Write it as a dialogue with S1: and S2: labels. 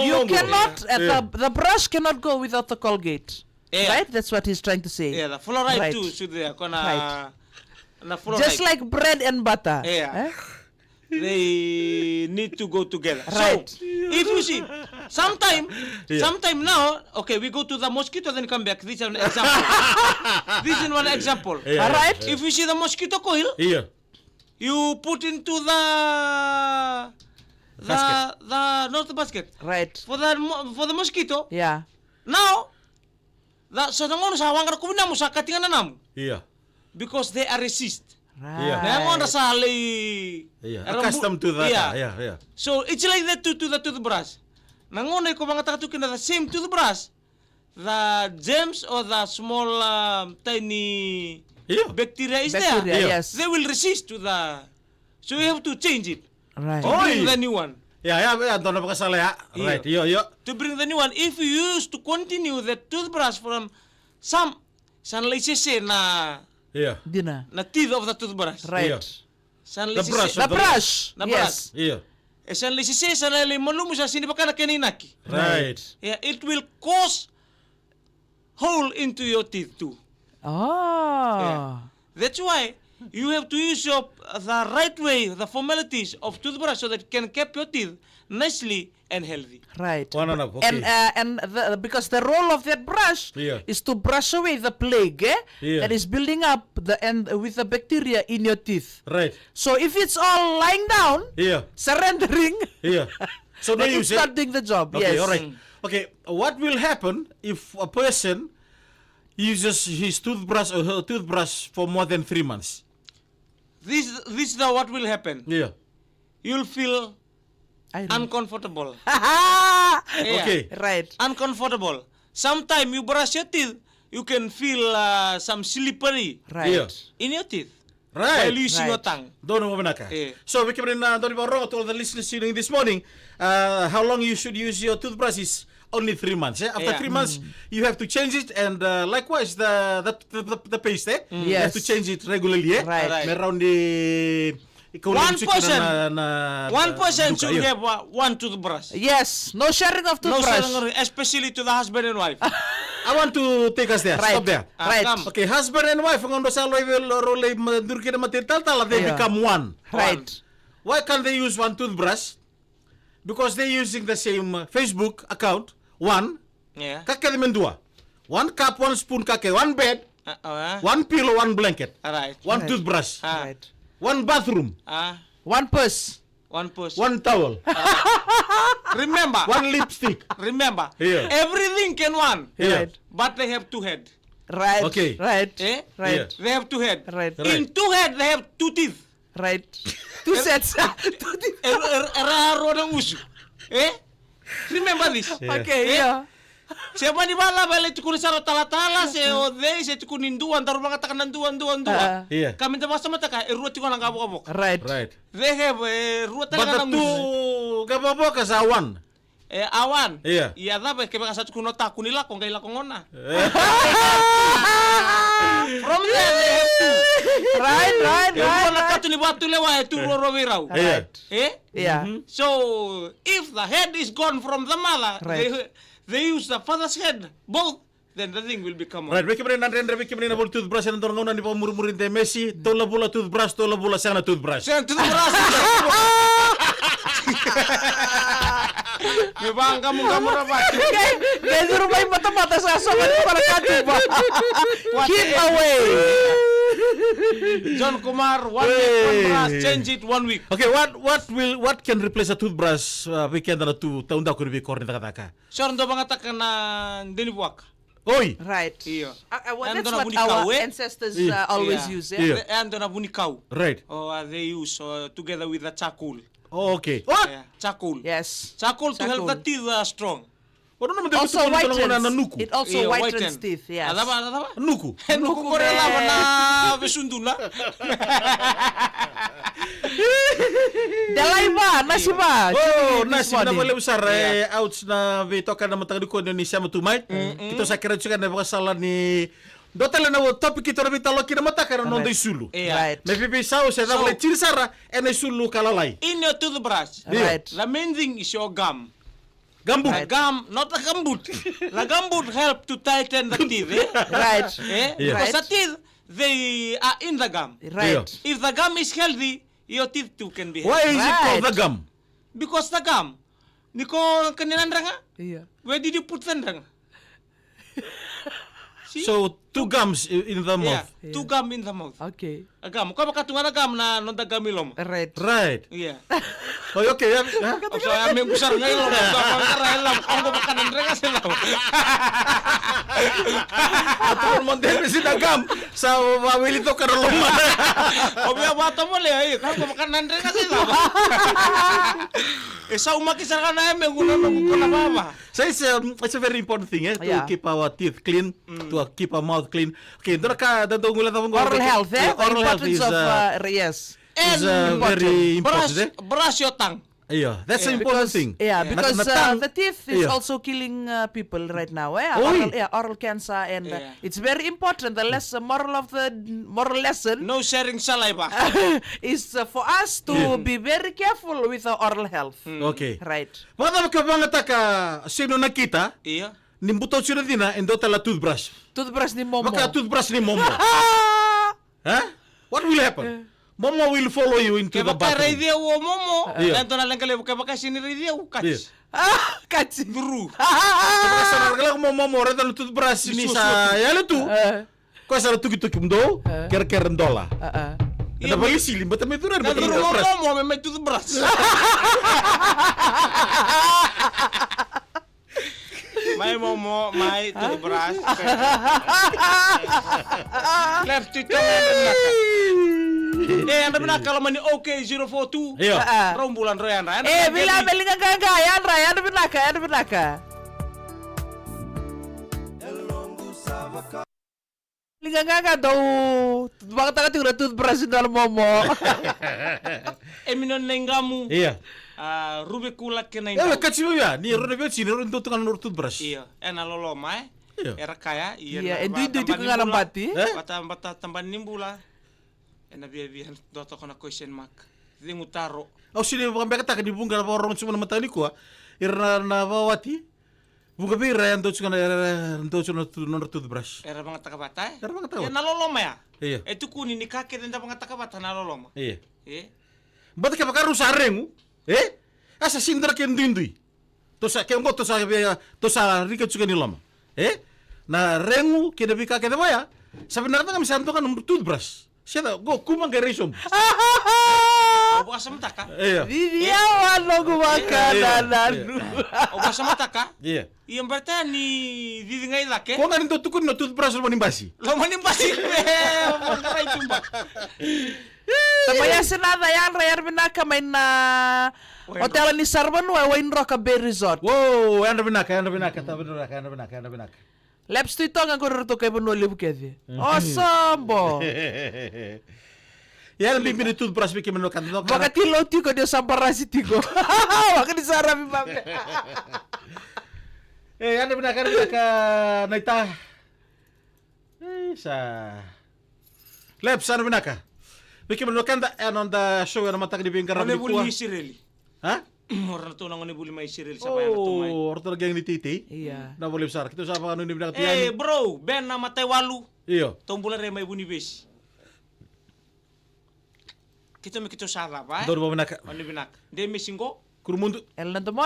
S1: You
S2: longer.
S1: cannot, the brush cannot go without the Colgate.
S3: Yeah.
S1: Right? That's what he's trying to say.
S3: Yeah, the fluoride
S1: Right.
S3: too should there.
S1: Right.
S3: Na fluoride.
S1: Just like bread and butter.
S3: Yeah.
S1: Eh?
S3: They need to go together.
S1: Right.
S3: So, if you see, sometime now, okay, we go to the mosquito, then come back. This is an example. This is one example.
S2: Yeah.
S1: All right.
S3: If you see the mosquito coil,
S2: Yeah.
S3: you put into the not the basket
S1: Right.
S3: for the mosquito.
S1: Yeah.
S3: Now, sa nangon sa wangar kubina mo sa katingan na namu
S2: Yeah.
S3: because they are resist.
S1: Right.
S3: Nangon na sa halay.
S2: Yeah. Accustomed to that. Yeah.
S3: So it's like that to the toothbrush. Nangonay ko mga takatukin na the same toothbrush, the germs or the small tiny
S2: Yeah.
S3: bacteria is
S1: Bacteria,
S3: there.
S1: yes.
S3: They will resist to the. So you have to change it.
S1: Right.
S3: To bring the new one.
S2: Yeah. Don't have kasala ya. Right. Yo.
S3: To bring the new one, if you used to continue the toothbrush from some sanlaisese na
S2: Yeah.
S1: Dinner.
S3: teeth of the toothbrush.
S1: Right.
S2: Yeah.
S3: Sanlaisese.
S2: brush.
S1: The brush.
S3: The
S1: Yes.
S2: Yeah.
S3: Sanlaisese sanlay malumo sa sinibaka na kaninaki.
S2: Right.
S3: Yeah, it will cause hole into your teeth too.
S1: Oh.
S3: Yeah. That's why you have to use the right way, the formalities of toothbrush so that it can keep your teeth nicely and healthy.
S1: Right.
S2: One and a half, okay.
S1: And because the role of that brush
S2: Yeah.
S1: is to brush away the plague
S2: Yeah.
S1: that is building up with the bacteria in your teeth.
S2: Right.
S1: So if it's all lying down,
S2: Yeah.
S1: surrendering,
S2: Yeah. So
S1: then
S2: they
S1: it's
S2: use it.
S1: not doing the job.
S2: Okay,
S1: Yes.
S2: all right. Okay, what will happen if a person uses his toothbrush or her toothbrush for more than 3 months?
S3: This is what will happen.
S2: Yeah.
S3: You'll feel
S1: I don't-
S3: uncomfortable.
S1: Yeah.
S2: Okay.
S1: Right.
S3: Uncomfortable. Sometimes you brush your teeth, you can feel some slippery
S1: Right.
S2: Yeah.
S3: in your teeth
S2: Right.
S3: while using your
S1: Right.
S3: tongue.
S2: Don't know manaka.
S3: Yeah.
S2: So we can don't wrong to all the listeners tuning this morning. How long you should use your toothbrush is only 3 months. After
S3: Yeah.
S2: 3 months, you have to change it, and likewise the paste. You have
S1: Yes.
S2: to change it regularly.
S1: Right.
S3: Right.
S2: Around the
S3: One person should
S2: yeah.
S3: have one toothbrush.
S1: Yes. No sharing of
S3: No
S1: toothbrush.
S3: sharing, especially to the husband and wife.
S2: I want to take us there.
S1: Right.
S2: Stop there.
S1: Right.
S3: Come.
S2: Okay, husband and wife ang sa role durkina matirtal they
S1: Yeah.
S2: become one.
S1: Right.
S2: Why can't they use one toothbrush? Because they're using the same Facebook account. One,
S3: Yeah.
S2: kake naman dua. One cup, one spoon kake, one bed,
S3: One.
S2: one pillow, one blanket,
S3: Alright.
S2: one
S1: Right.
S2: toothbrush,
S1: Right.
S2: one bathroom,
S1: One purse.
S3: One person.
S2: one towel,
S3: Remember.
S2: one lipstick.
S3: Remember.
S2: Yeah.
S3: Everything can one.
S2: Yeah.
S1: Right.
S3: But they have two head.
S1: Right.
S2: Okay.
S1: Right.
S3: Eh?
S1: Right.
S2: Yeah.
S3: They have two head.
S1: Right.
S3: In two head they have two teeth.
S1: Right. Two sets.
S3: Eraro ng uso. Eh? Remember this.
S2: Yeah.
S1: Okay. Yeah.
S3: Siapa di bala bala itu kunin saro tala-tala se ode se kunin duan taruh mga takan duan.
S2: Yeah.
S3: Kami tama sama taka ruot ko nang kabok-kabok.
S1: Right.
S2: Right.
S3: They have ruot
S2: But the
S3: talaga ng uso.
S2: two gababo ka sa one.
S3: Awan.
S2: Yeah.
S3: Iya dapat kaya kasat kuno ta kunila kung kaila kong ona. From there they have two.
S1: Right.
S3: Yung nakatuli batu lewa itu rorowiraw.
S2: Yeah.
S3: Eh?
S1: Yeah.
S3: So if the head is gone from the mother,
S1: Right.
S3: they use the father's head both, then the thing will become
S2: Right, wiki brin nandre wiki brin na toothbrush na dorong ni pa murmurin te Messi, tola bula toothbrush, tola bula sana toothbrush.
S3: Sen tu berasa. Memang kamu apa?
S1: Kaya di rumah yung mata-mata sa asawa ni para katuba. Keep away.
S3: John Kumar, one brush, change it 1 week.
S2: Okay, what can replace a toothbrush? Weekend na tu taon daw ko ni korni taka.
S3: Sure, ndo mangatakan na dinibuak.
S2: Oy.
S1: Right.
S3: Iyo.
S1: That's
S3: Ando na
S1: what
S3: bunikaw,
S1: our
S3: eh?
S1: ancestors
S2: Yeah.
S1: always
S3: Yeah.
S1: use.
S2: Yeah.
S3: Ando na bunikaw.
S2: Right.
S3: Oh, they use together with the charcoal.
S2: Oh, okay. What?
S3: Yeah, charcoal.
S1: Yes.
S3: Charcoal to help the
S1: Charcoal.
S3: teeth strong.
S2: Ano naman
S1: Also
S2: na
S1: whitens.
S2: nuku.
S1: It also
S3: Iyo,
S1: whitens teeth. Yes.
S3: Ada ba?
S2: Nuku.
S3: Nuku ko rin laban na besundula.
S1: Dalay ba? Nasi ba?
S2: Oh,
S1: This
S2: nasi na
S1: morning.
S2: wala usar outs na vitoka na matang ko Indonesia matumay. Ito sa kira chuka na bakasalan ni Dotala na topic ito na bitalo kina mataka na nonday sulu.
S3: Yeah.
S1: Right.
S2: May pipisaw sa
S3: So-
S2: wala chirsara ene sulu kalalay.
S3: In your toothbrush,
S1: Right.
S3: the main thing is your gum.
S2: Gambut.
S3: La gum, not la gambut. La gambut help to tighten the teeth.
S1: Right.
S3: Because the teeth, they are in the gum.
S1: Right.
S3: If the gum is healthy, your teeth too can be
S2: Why
S3: healthy.
S2: is it called
S1: Right.
S2: the gum?
S3: Because the gum, Niko kaninan nga?
S1: Iya.
S3: Where did you put them nga? See?
S2: So, 2 gums in the
S3: Yeah,
S2: mouth.
S3: 2 gum in the mouth.
S1: Okay.
S3: A gum. Kau makatungan na gum na non da gamilom.
S1: Right.
S2: Right.
S3: Yeah.
S2: Oh, okay. Yeah.
S3: O sa amin busar nga ilom. Sa pangkaraelam. Ang kumakanan nga sila.
S2: Atau monte si dagam sa mawili to karoloma.
S3: O biya bata mo le. Kau kumakanan nga sila. Sa umakisar ka na may gulo na kukuna baba.
S2: So it's a very important thing to
S1: Yeah.
S2: keep our teeth clean, to keep our mouth clean. Okay, dora ka dando ngula tawong
S1: Oral health,
S2: The
S1: eh? The
S2: oral health
S1: importance
S2: is
S1: of, yes.
S2: is very important.
S3: Brush your tongue.
S2: Yeah, that's an important thing.
S1: Yeah, because
S2: Natang-
S1: the teeth is
S2: Yeah.
S1: also killing people right now.
S2: Oi.
S1: Oral cancer, and
S3: Yeah.
S1: it's very important. The moral lesson
S3: No sharing saliva.
S1: is for us to be very careful with our oral health.
S2: Okay.
S1: Right.
S2: Mga ka mga taka sino nakita,
S3: Iya.
S2: nimbuto sino dina endo tala toothbrush.
S1: Toothbrush ni Momo.
S2: Maka toothbrush ni Momo.
S1: Ah!
S2: Huh? What will happen? Momo will follow you into
S3: Kaya
S2: the
S3: baka
S2: bathroom.
S3: radio wo momo.
S2: Yeah.
S3: Nanto na lang kali kaya baka sini radio
S2: Yeah.
S3: catch.
S1: Kachi.
S3: Duru.
S2: Kaya sa nagala mo Momo reta no toothbrush ni sa yalo tu. Ko sa tuki mdo, ker ndola. Ida bali sili, bata me turar, bata
S3: Duru
S2: me
S3: wo
S2: toothbrush.
S3: momo may toothbrush. May momo, may toothbrush. Left to anda benar kalau mani OK042.
S2: Iya.
S3: Rombulan royan royan.
S1: Bila belinga gaga yan Ray, ano binaka? Belinga gaga daw. Bakit ka tingnan toothbrush ng Momo?
S3: Eminon nengamu.
S2: Iya.
S3: Rube kulak kena
S2: Ya,
S3: ingau.
S2: kacau ya. Ni orang biar sini orang tu tukang nur toothbrush.
S3: Iya, loloma
S2: Iya.
S3: era kaya
S1: Iya, itu ka nga ng bati.
S3: Bata tamban nimbula. Biar doto kona question mark. Mutaro.
S2: Oh sini bukan mereka tak di bunga orang cuma nama tadi kuah. Irna nawati. Bunga bira yang tu cuma nur toothbrush.
S3: Era mga takabata.
S2: Era mga takabata.
S3: Naloloma ya.
S2: Iya.
S3: Itu kunin ni kakek dan mga takabata naloloma.
S2: Iya.
S3: Bata
S2: ka bakaru saremu? Asa sindra kendindui. Tosa kembo tosa rika juga ni lama. Na rengu kena bika kena baya. Sebenarnya kami santukan nomor toothbrush. Siapa? Go kumang geresom.
S3: Bukas sama taka.
S2: Iya.
S1: Diyawan lo gumakanan.
S3: Bukas sama taka.
S2: Iya.
S3: Yang berarti ni didi ngai lake.
S2: Kau nggak tukun no toothbrush lo manimbasi.
S3: Lo manimbasi. Mangkaray tumba.
S1: Tamaya sinada yan Ray, binaka may na hotel ni Sarban Wayne Rock Bay Resort.
S2: Wow, anda benaka.
S1: Leps tu ito ang kururto kay Bonoli Bukedi. Osambo.
S2: Yan ang bibili toothbrush biki menukan no.
S1: Baka tilo tiko dia samparasi tiko. Baka disarabi babe.
S2: Anda benaka naita. Sa Leps anda benaka. Biki menukan da on the show yang matang di bingkar
S3: Ano
S2: rabi
S3: buli
S2: kuah.
S3: Sireli?
S2: Ha?
S3: Orang tu nang buli may Sireli sa bayan tumay.
S2: Oh, orto gang ni Titi.
S1: Iya.
S2: Na boleh besar. Kita sama kan ini benaka
S3: Eh
S2: tiyan.
S3: bro, ben na matay walu.
S2: Iyo.
S3: Tombulan re may buni bes. Kita may kito sa ba?
S2: Dor ba benaka.
S3: Ano binak? De mesingo?
S2: Kurumundu.
S1: El nanto mo